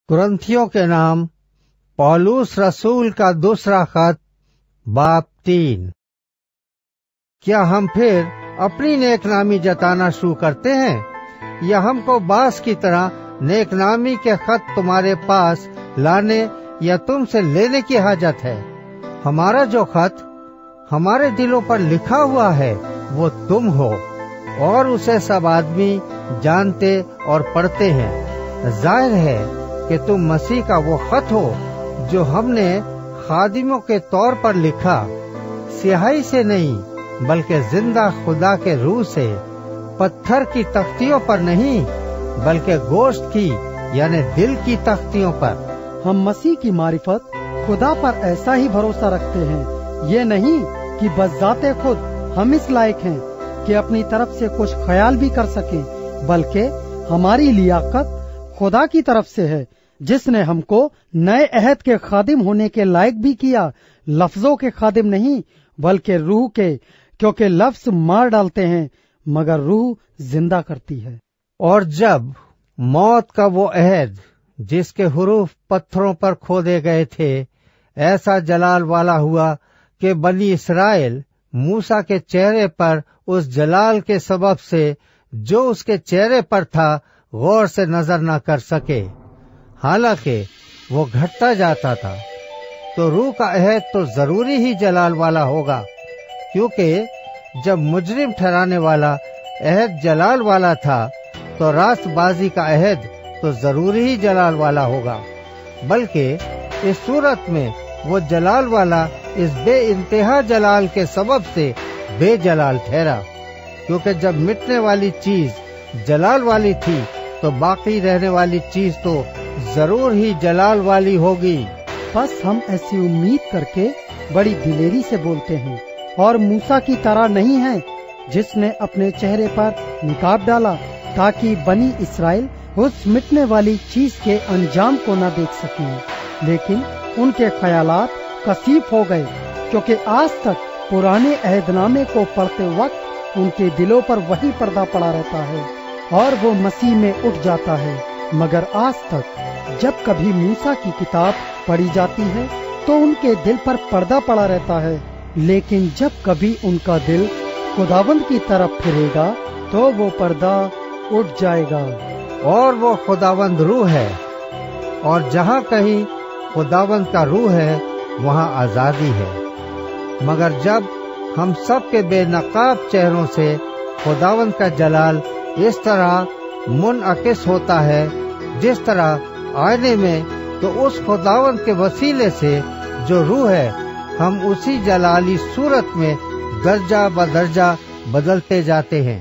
कुरिन्थियों के नाम पौलुस रसूल का दूसरा खत बाब 3। क्या हम फिर अपनी नेकनामी जताना शुरू करते हैं, या हमको बास की तरह नेकनामी के खत तुम्हारे पास लाने या तुमसे लेने की हाजत है? हमारा जो खत हमारे दिलों पर लिखा हुआ है वो तुम हो, और उसे सब आदमी जानते और पढ़ते हैं। जाहिर है कि तुम मसीह का वो खत हो जो हमने खादिमों के तौर पर लिखा, स्याही से नहीं बल्कि जिंदा खुदा के रूह से, पत्थर की तख्तियों पर नहीं बल्कि गोश्त की यानी दिल की तख्तियों पर। हम मसीह की मारिफत खुदा पर ऐसा ही भरोसा रखते हैं, ये नहीं कि बस जाते खुद हम इस लायक हैं कि अपनी तरफ से कुछ ख्याल भी कर सकें, बल्कि हमारी लियाकत खुदा की तरफ से है, जिसने हमको नए अहद के खादिम होने के लायक भी किया, लफ्जों के खादिम नहीं बल्कि रूह के, क्योंकि लफ्ज मार डालते हैं मगर रूह जिंदा करती है। और जब मौत का वो अहद जिसके हुरूफ पत्थरों पर खोदे गए थे ऐसा जलाल वाला हुआ कि बनी इस्राएल मूसा के चेहरे पर उस जलाल के सबब से जो उसके चेहरे पर था गौर से नजर न कर सके, हालांकि वो घटता जाता था, तो रूह का अहद तो जरूरी ही जलाल वाला होगा, क्योंकि जब मुजरिम ठहराने वाला अहद जलाल वाला था तो रास्तबाजी का अहद तो जरूरी ही जलाल वाला होगा। बल्कि इस सूरत में वो जलाल वाला इस बे इंतहा जलाल के सबब से बेजलाल ठहरा, क्योंकि जब मिटने वाली चीज जलाल वाली थी तो बाकी रहने वाली चीज तो जरूर ही जलाल वाली होगी। बस हम ऐसी उम्मीद करके बड़ी दिलेरी से बोलते हैं, और मूसा की तरह नहीं है जिसने अपने चेहरे पर निकाब डाला ताकि बनी इस्राएल उस मिटने वाली चीज के अंजाम को न देख सकें। लेकिन उनके ख्यालात कसीफ हो गए, क्योंकि आज तक पुराने अहदनामे को पढ़ते वक्त उनके दिलों पर वही पर्दा पड़ा रहता है और वो मसीह में उठ जाता है। मगर आज तक जब कभी मूसा की किताब पढ़ी जाती है तो उनके दिल पर पर्दा पड़ा रहता है, लेकिन जब कभी उनका दिल खुदावंद की तरफ फिरेगा तो वो पर्दा उठ जाएगा। और वो खुदावंद रूह है, और जहाँ कहीं खुदावंद का रूह है वहाँ आजादी है। मगर जब हम सब के बेनकाब चेहरों से खुदावंद का जलाल इस तरह मुनअकिस होता है जिस तरह आईने में, तो उस खुदावंद के वसीले से जो रूह है हम उसी जलाली सूरत में दर्जा बदर्जा बदलते जाते हैं।